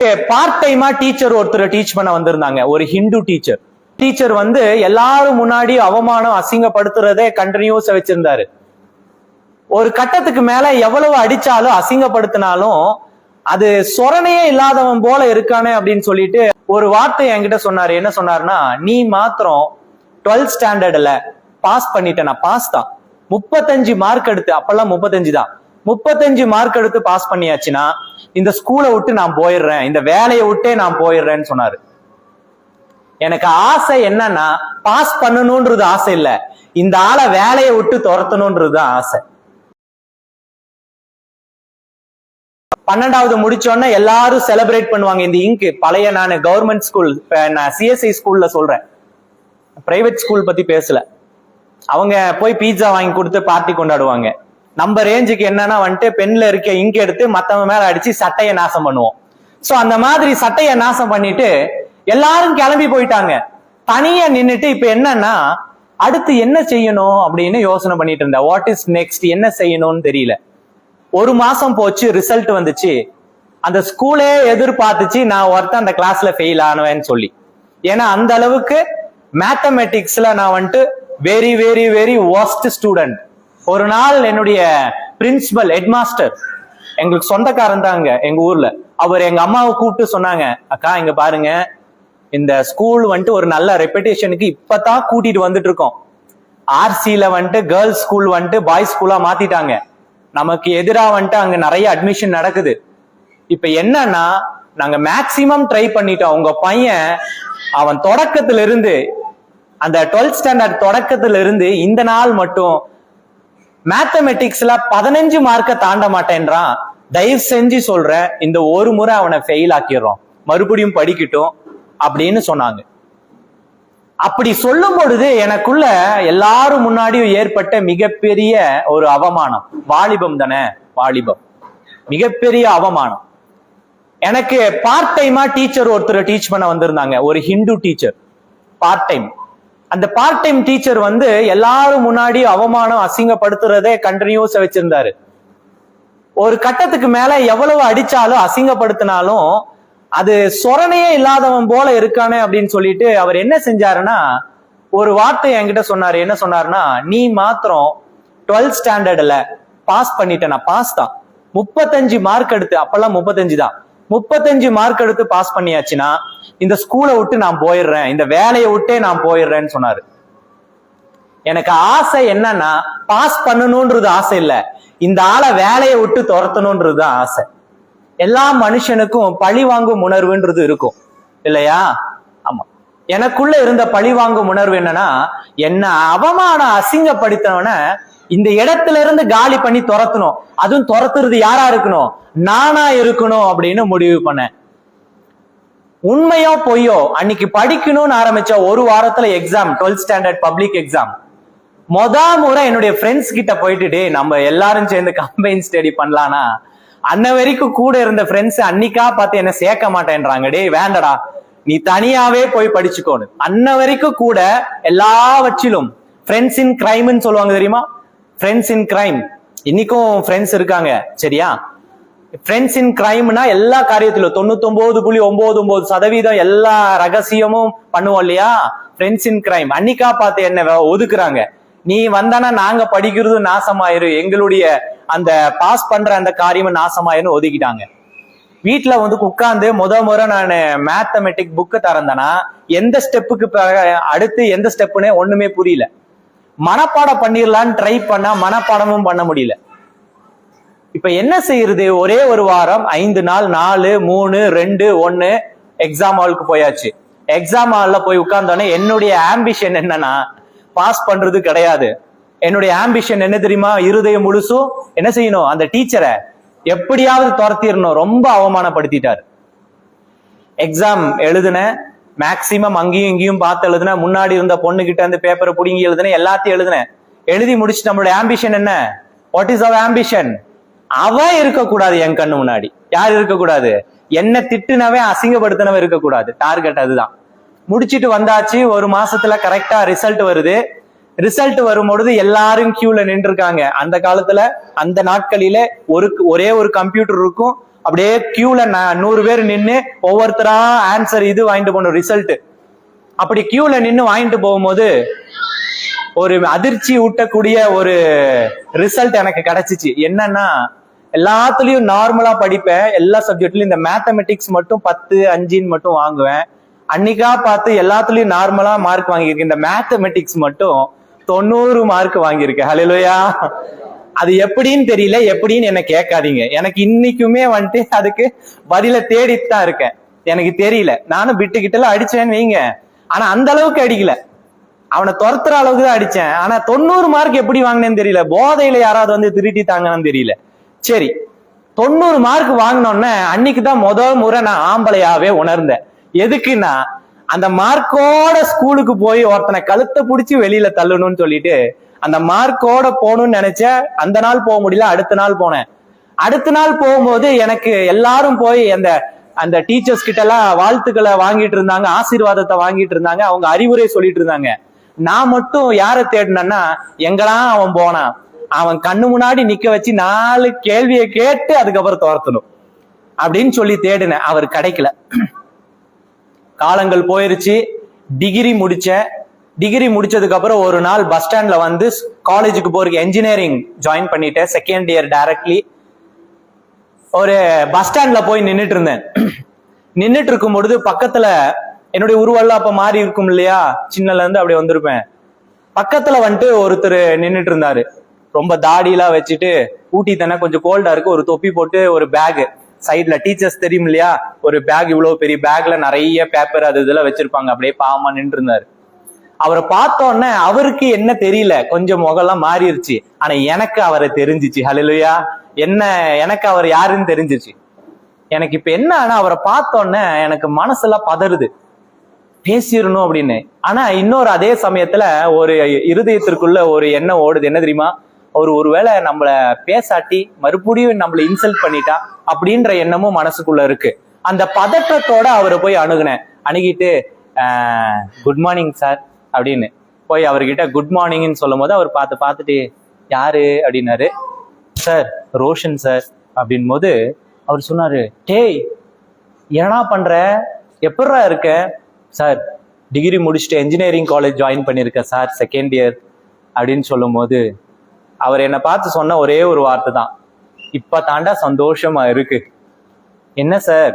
Part டைமா teacher ஒருத்தர் teach பண்ண வந்திருந்தாங்க. ஒரு ஹிந்து டீச்சர். டீச்சர் வந்து எல்லாரும் முன்னாடி அவமானம் அசிங்கப்படுத்துறதே கண்டினியூஸா வச்சிருந்தாரு. ஒரு கட்டத்துக்கு மேல எவ்வளவு அடிச்சாலும் அசிங்கப்படுத்தினாலும் அது சொரணையே இல்லாதவன் போல இருக்கானே அப்படின்னு சொல்லிட்டு ஒரு வார்த்தை என்கிட்ட சொன்னாரு. என்ன சொன்னாருன்னா, நீ மாத்திரம் 12th ஸ்டாண்டர்ட்ல பாஸ் பண்ணிட்டேனா? பாஸ் தான். 35 மார்க் எடுத்து, அப்பெல்லாம் 35 தான், 35 மார்க் எடுத்து பாஸ் பண்ணியாச்சுன்னா இந்த ஸ்கூலை விட்டு நான் போயிடுறேன், இந்த வேலையை விட்டே நான் போயிடுறேன்னு சொன்னாரு. எனக்கு ஆசை என்னன்னா, பாஸ் பண்ணணும்ன்றது ஆசை இல்ல, இந்த ஆளை வேலையை விட்டு துரத்தணும்ன்றதுதான் ஆசை. 12வது முடிச்சோன்னா எல்லாரும் செலிப்ரேட் பண்ணுவாங்க. இந்த இங்கு பழைய, நான் கவர்மெண்ட் ஸ்கூல், நான் சிஎஸ்ஐ ஸ்கூல்ல சொல்றேன், பிரைவேட் ஸ்கூல் பத்தி பேசல. அவங்க போய் பீட்சா வாங்கி கொடுத்து பார்ட்டி கொண்டாடுவாங்க. நம்ம ரேஞ்சுக்கு என்னன்னா வந்துட்டு பென்ல இருக்க இங்க் எடுத்து மத்தவங்க மேல அடிச்சு சட்டையை நாசம் பண்ணுவோம். சோ அந்த மாதிரி சட்டையை நாசம் பண்ணிட்டு எல்லாரும் கிளம்பி போயிட்டாங்க. தனியா நின்னுட்டு இப்ப என்னன்னா, அடுத்து என்ன செய்யணும் அப்படின்னு யோசனை பண்ணிட்டு இருந்தேன். வாட் இஸ் நெக்ஸ்ட், என்ன செய்யணும்னு தெரியல. ஒரு மாசம் போச்சு, ரிசல்ட் வந்துச்சு. அந்த ஸ்கூலே எதிர்பார்த்துச்சு நான் ஒருத்தன் அந்த கிளாஸ்ல ஃபெயில் ஆனவேன்னு சொல்லி. ஏன்னா அந்த அளவுக்கு மேத்தமெட்டிக்ஸ்ல நான் வந்துட்டு very very very worst student. ஒரு நாள் என்னுடைய பிரின்சிபல், ஹெட் மாஸ்டர், எங்களுக்கு சொந்தக்காரன் தாங்க எங்க ஊர்ல, அவர் எங்க அம்மாவை கூப்பிட்டு சொன்னாங்க, அக்கா இங்க பாருங்க, இந்த ஸ்கூல் வந்துட்டு ஒரு நல்ல ரெப்புடேஷனுக்கு இப்பதான் கூட்டிட்டு வந்துட்டு இருக்கோம். ஆர்சியில வந்துட்டு கேர்ள்ஸ் ஸ்கூல் வந்துட்டு பாய்ஸ் ஸ்கூலா மாத்திட்டாங்க. நமக்கு எதிரா வந்துட்டு அங்க நிறைய அட்மிஷன் நடக்குது. இப்ப என்னன்னா, நாங்க மேக்சிமம் ட்ரை பண்ணிட்டோம். உங்க பையன் அவன் தொடக்கத்துல இருந்து, அந்த 12th ஸ்டாண்டர்ட் தொடக்கத்துல இருந்து இந்த நாள் மட்டும் மேத்தமெட்டிக்ஸ்ல 15 மார்க்க தாண்ட மாட்டேன்றான். தயவு செஞ்சு சொல்றேன், இந்த ஒரு முறை அவனை ஃபெயில் ஆக்கிடுறோம், மறுபடியும் படிக்கட்டும் அப்படின்னு சொன்னாங்க. அப்படி சொல்லும் பொழுது எனக்குள்ள எல்லாரும் முன்னாடியும் ஏற்பட்ட மிகப்பெரிய ஒரு அவமானம். வாலிபம் தானே, வாலிபம், மிகப்பெரிய அவமானம். எனக்கு பார்ட் டைமா டீச்சர் ஒருத்தர் டீச் பண்ண வந்திருந்தாங்க. ஒரு ஹிந்து டீச்சர், பார்ட் டைம். அந்த பார்ட் டைம் டீச்சர் வந்து எல்லாரும் முன்னாடி அவமானம் அசிங்கப்படுத்துறதே கண்டினியூஸா வச்சிருந்தாரு. ஒரு கட்டத்துக்கு மேல எவ்வளவு அடிச்சாலும் அசிங்கப்படுத்தினாலும் அது சொரணையே இல்லாதவன் போல இருக்கானே அப்படின்னு சொல்லிட்டு அவர் என்ன செஞ்சாருன்னா, ஒரு வார்த்தை என்கிட்ட சொன்னாரு. என்ன சொன்னாருன்னா, நீ மாத்திரம் 12th ஸ்டாண்டர்ட்ல பாஸ் பண்ணிட்டேனா? பாஸ் தான். 35 மார்க் எடுத்து, அப்பெல்லாம் 35 தான், 35 மார்க் எடுத்து பாஸ் பண்ணியாச்சுன்னா இந்த ஸ்கூலை விட்டு நான் போயிடுறேன், இந்த வேலையை விட்டே நான் போயிடுறேன்னு சொன்னாரு. எனக்கு ஆசை என்னன்னா, பாஸ் பண்ணணும்ன்றது ஆசை இல்ல, இந்த ஆளை வேலையை விட்டு துரத்தணும்ன்றதுதான் ஆசை. எல்லா மனுஷனுக்கும் பழி வாங்கும் உணர்வுன்றது இருக்கும் இல்லையா? ஆமா, எனக்குள்ள இருந்த பழி வாங்கும் உணர்வு என்னன்னா, என்ன அவமானம் அசிங்கப்படுத்தவன இந்த இடத்துல இருந்து காலி பண்ணி துரத்தணும். அதுவும் துரத்துறது யாரா இருக்கணும்? நானா இருக்கணும் அப்படின்னு முடிவு பண்ணேன். உண்மையோ பொய்யோ, அன்னைக்கு படிக்கணும்னு ஆரம்பிச்ச ஒரு வாரத்துல exam, 12th standard public exam. முறை என்னுடைய ஃப்ரெண்ட்ஸ் கிட்ட போயிட்டு, நம்ம எல்லாரும் சேர்ந்து கம்பைன் ஸ்டடி பண்ணலானா, அன்ன வரைக்கும் கூட இருந்த ஃப்ரெண்ட்ஸ் அன்னைக்கா பார்த்து என்ன சேர்க்க மாட்டேன்றாங்க. டே வேண்டடா, நீ தனியாவே போய் படிச்சுக்கோன்னு. அன்ன வரைக்கும் கூட எல்லாவற்றிலும் ஃப்ரெண்ட்ஸ் இன் கிரைம்னு சொல்லுவாங்க தெரியுமா? Friends in crime. இன்னைக்கும் ஃப்ரெண்ட்ஸ் இருக்காங்க, சரியா? ஃப்ரெண்ட்ஸ் இன் கிரைம்னா எல்லா காரியத்திலும் 99.99% எல்லா ரகசியமும் பண்ணுவோம் இல்லையா? Friends in crime. அன்னிக்கா பார்த்து என்ன ஒதுக்குறாங்க, நீ வந்தானா நாங்க படிக்கிறது நாசமாயிரு, எங்களுடைய அந்த பாஸ் பண்ற அந்த காரியமும் நாசமாயிரும் ஒதுக்கிட்டாங்க. வீட்டுல வந்து உட்கார்ந்து முறை நான் மேத்தமெட்டிக் புக்கு திறந்தேன்னா எந்த ஸ்டெப்புக்கு அடுத்து எந்த ஸ்டெப்புன்னே ஒண்ணுமே புரியல. மனப்பாடம் பண்ணிடலான்னு ட்ரை பண்ணா மனப்பாடமும் பண்ண முடியல. இப்ப என்ன செய்யறது? ஒரே ஒரு வாரம், 5 நாள், 4, 3, 2, 1 எக்ஸாம் ஹாலுக்கு போயாச்சு. எக்ஸாம் ஹால்ல போய் உட்கார்ந்தோடனே என்னுடைய ஆம்பிஷன் என்னன்னா, பாஸ் பண்றது கிடையாது. என்னுடைய ஆம்பிஷன் என்ன தெரியுமா? இருதயம் முழுசும் என்ன செய்யணும்? அந்த டீச்சரை எப்படியாவது துரத்திடணும். ரொம்ப அவமானப்படுத்திட்டாரு. எக்ஸாம் எழுதுன, மேக்சிமம் அங்கேயும் இங்கேயும் பார்த்து எழுதுன, முன்னாடி இருந்த பொண்ணு கிட்ட இருந்து பேப்பரை புடுங்கி எழுதுன, எல்லாத்தையும் எழுதுன. எழுதி முடிச்சு நம்மளுடைய ஆம்பிஷன் என்ன? What is our ambition? அவன் இருக்கக்கூடாது என் கண்ணு முன்னாடி. யார் இருக்கக்கூடாது? என்ன திட்டுனவன், அசிங்கப்படுத்தினவன் இருக்கக்கூடாது. டார்கெட் அதுதான். முடிச்சிட்டு வந்தாச்சு. ஒரு மாசத்துல கரெக்டா ரிசல்ட் வருது. ரிசல்ட் வரும்பொழுது எல்லாரும் கியூல நின்று இருக்காங்க. அந்த காலத்துல, அந்த நாட்களில ஒரே ஒரு கம்ப்யூட்டர் இருக்கும், அப்படியே கியூல 100 பேர் நின்று ஒவ்வொருத்தரா ஆன்சர் இது வாங்கிட்டு போகணும் ரிசல்ட். அப்படி கியூல நின்று வாங்கிட்டு போகும்போது ஒரு அதிர்ச்சி ஊட்டக்கூடிய ஒரு ரிசல்ட் எனக்கு கிடைச்சிச்சு. என்னன்னா, எல்லாத்துலயும் நார்மலா படிப்பேன், எல்லா சப்ஜெக்ட்லயும். இந்த மேத்தமெட்டிக்ஸ் மட்டும் 10, 5 மட்டும் வாங்குவேன். அன்னைக்கா பார்த்து எல்லாத்துலயும் நார்மலா மார்க் வாங்கியிருக்கேன். இந்த மேத்தமெட்டிக்ஸ் மட்டும் 90 மார்க் வாங்கியிருக்கேன். ஹல்லேலூயா. அது எப்படின்னு தெரியல, எப்படின்னு என்ன கேட்காதீங்க. எனக்கு இன்னைக்குமே வந்துட்டு அதுக்கு பதில தேடிட்டு தான் இருக்கேன். எனக்கு தெரியல. நானும் பிட்டுக்கிட்டலாம் அடிச்சேன்னு வைங்க, ஆனா அந்த அளவுக்கு அடிக்கல. அவனை துரத்துற அளவுக்கு தான் அடிச்சேன். ஆனா 90 மார்க் எப்படி வாங்கினேன்னு தெரியல. போதையில யாராவது வந்து திருட்டிட்டாங்கன்னு தெரியல. சரி, 90 மார்க் வாங்கினோன்னே அன்னைக்குதான் முதல் முறை நான் ஆம்பளையாவே உணர்ந்தேன். எதுக்குன்னா, அந்த மார்க்கோட ஸ்கூலுக்கு போய் ஒருத்தனை கழுத்தை பிடிச்சி வெளியில தள்ளணும்னு சொல்லிட்டு அந்த மார்க்கோட போகணும்னு நினைச்சேன். அந்த நாள் போக முடியல, அடுத்த நாள் போனேன். அடுத்த நாள் போகும்போது எனக்கு எல்லாரும் போய் அந்த டீச்சர்ஸ் கிட்ட எல்லாம் வாழ்த்துக்களை வாங்கிட்டு இருந்தாங்க, ஆசீர்வாதத்தை வாங்கிட்டு இருந்தாங்க, அவங்க அறிவுரை சொல்லிட்டு இருந்தாங்க. நான் மட்டும் யாரை தேடினேன்னா, எங்கெல்லாம் அவன் போனான், அவன் கண்ணு முன்னாடி நிக்க வச்சு 4 கேள்வியை கேட்டு அதுக்கப்புறம் துரத்தணும் அப்படின்னு சொல்லி தேடினேன். அவர் கிடைக்கல. காலங்கள் போயிருச்சு. டிகிரி முடிச்சேன். டிகிரி முடிச்சதுக்கு அப்புறம் ஒரு நாள் பஸ் ஸ்டாண்ட்ல வந்து காலேஜுக்கு போறதுக்கு என்ஜினியரிங் ஜாயின் பண்ணிட்டேன், செகண்ட் இயர் டைரக்ட்லி. ஒரு பஸ் ஸ்டாண்ட்ல போய் நின்றுட்டு இருந்தேன். நின்றுட்டு இருக்கும் பொழுது பக்கத்துல என்னுடைய உருவெல்லாம் அப்ப மாறி இருக்கும் இல்லையா, சின்னல இருந்து அப்படியே வந்திருப்பேன். பக்கத்துல வந்துட்டு ஒருத்தர் நின்றுட்டு இருந்தாரு. ரொம்ப தாடியெல்லாம் வச்சுட்டு, ஊட்டி தானே, கொஞ்சம் கோல்டா இருக்கு, ஒரு தொப்பி போட்டு, ஒரு பேக் சைட்ல, டீச்சர்ஸ் தெரியும் இல்லையா, ஒரு பேக், இவ்வளவு பெரிய பேக்ல நிறைய பேப்பர் அது இதெல்லாம் வச்சிருப்பாங்க. அப்படியே பாவமா நின்று இருந்தாரு. அவரை பார்த்தோன்னே அவருக்கு என்ன தெரியல, கொஞ்சம் முகம்லாம் மாறிடுச்சு. ஆனா எனக்கு அவரை தெரிஞ்சிச்சு. ஹல்லேலூயா. எனக்கு அவர் யாருன்னு தெரிஞ்சிச்சு. எனக்கு இப்ப என்ன ஆனா, அவரை பார்த்தோன்னே எனக்கு மனசெல்லாம் பதறுது, பேசிடணும் அப்படின்னு. ஆனா இன்னொரு அதே சமயத்துல ஒரு இருதயத்திற்குள்ள ஒரு எண்ணம் ஓடுது. என்ன தெரியுமா, அவர் ஒருவேளை நம்மள பேசாட்டி மறுபடியும் நம்மள இன்சல்ட் பண்ணிட்டா அப்படின்ற எண்ணமும் மனசுக்குள்ள இருக்கு. அந்த பதற்றத்தோட அவரை போய் அணுகிட்டு குட் மார்னிங் சார் அப்படின்னு போய் அவர்கிட்ட குட் மார்னிங்னு சொல்லும் போது அவர் பார்த்துட்டு யாரு அப்படின்னாரு. சார், ரோஷன் சார் அப்படின் போது அவர் சொன்னாரு, டேய் என்ன பண்ற, எப்படா இருக்க? சார், டிகிரி முடிச்சுட்டு என்ஜினியரிங் காலேஜ் ஜாயின் பண்ணியிருக்கேன் சார், செகண்ட் இயர் அப்படின்னு சொல்லும் போது அவர் என்னை பார்த்து சொன்ன ஒரே ஒரு வார்த்தை தான், இப்ப தாண்டா சந்தோஷமா இருக்கு. என்ன சார்,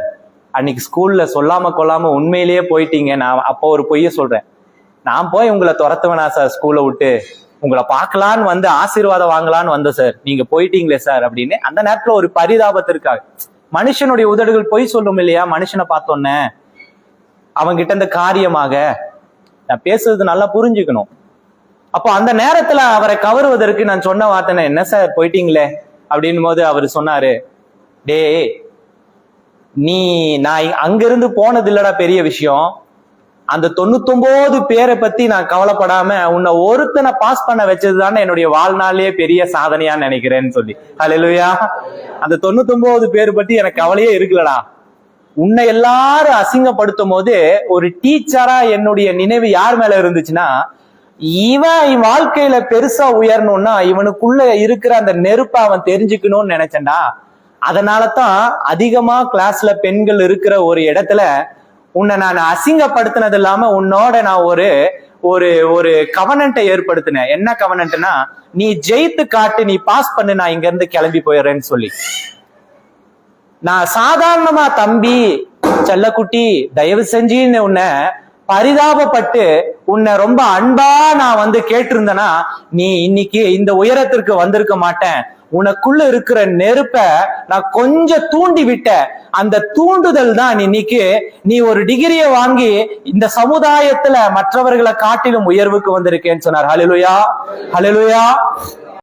அன்னைக்கு ஸ்கூல்ல சொல்லாம கொள்ளாம உண்மையிலேயே போயிட்டீங்க. நான் அப்போ ஒரு பொய்ய சொல்றேன், நான் போய் உங்களை துரத்துவேனா சார், ஸ்கூலை விட்டு உங்களை பார்க்கலான்னு வந்து ஆசீர்வாதம் வாங்கலான்னு வந்தேன் சார், நீங்க போயிட்டீங்களே சார் அப்படின்னு. அந்த நேரத்துல ஒரு பரிதாபத்திற்காக, மனுஷனுடைய உதடுகள் பொய் சொல்லும் இல்லையா, மனுஷனை பார்த்தோன்னே அவங்கிட்ட இந்த காரியமாக நான் பேசுறது நல்லா புரிஞ்சுக்கணும். அப்போ அந்த நேரத்துல அவரை கவருவதற்கு நான் சொன்ன வார்த்தை, என்ன சார் போயிட்டீங்களே அப்படின் போது அவர் சொன்னாரு, டே நான் அங்கிருந்து போனது இல்லடா பெரிய விஷயம், அந்த 99 பேரை பத்தி நான் கவலைப்படாம உன்னை ஒருத்தனை பாஸ் பண்ண வச்சதுதானே என்னுடைய வாழ்நாளே பெரிய சாதனையா நினைக்கிறேன்னு சொல்லி. ஹல்லேலூயா. அந்த 99 பேர் பத்தி எனக்கு கவலையே இருக்குல்லடா. உன்னை எல்லாரும் அசிங்கப்படுத்தும் போது ஒரு டீச்சரா என்னுடைய நினைவு யார் மேல இருந்துச்சுன்னா, இவன் வாழ்க்கையில பெருசா உயரணும்னா இவனுக்குள்ள இருக்கிற அந்த நெருப்பை அவன் தெரிஞ்சுக்கணும்னு நினைச்சேன்டா. அதனாலதான் அதிகமா கிளாஸ்ல பெண்கள் இருக்கிற ஒரு இடத்துல உன்னை நான் அசிங்கப்படுத்தினது இல்லாம உன்னோட நான் ஒரு ஒரு ஒரு கவனன்ட்டை ஏற்படுத்தினேன். என்ன கவனன்ட்னா, நீ ஜெயித்து காட்டு, நீ பாஸ் பண்ணு, நான் இங்க இருந்து கிளம்பி போயிடுறேன்னு சொல்லி. நான் சாதாரணமா தம்பி செல்லக்குட்டி தயவு செஞ்சுன்னு உன்னை பரிதாபப்பட்டு உன்னை ரொம்ப அன்பா நான் வந்து கேட்டிருந்தேன்னா நீ இன்னைக்கு இந்த உயரத்திற்கு வந்திருக்க மாட்டேன். உனக்குள்ள இருக்கிற நெருப்ப நான் கொஞ்சம் தூண்டி விட்ட, அந்த தூண்டுதல் தான் இன்னைக்கு நீ ஒரு டிகிரியை வாங்கி இந்த சமுதாயத்துல மற்றவர்களை காட்டிலும் உயர்வுக்கு வந்திருக்கேன்னு சொன்னார். ஹல்லேலூயா, ஹல்லேலூயா.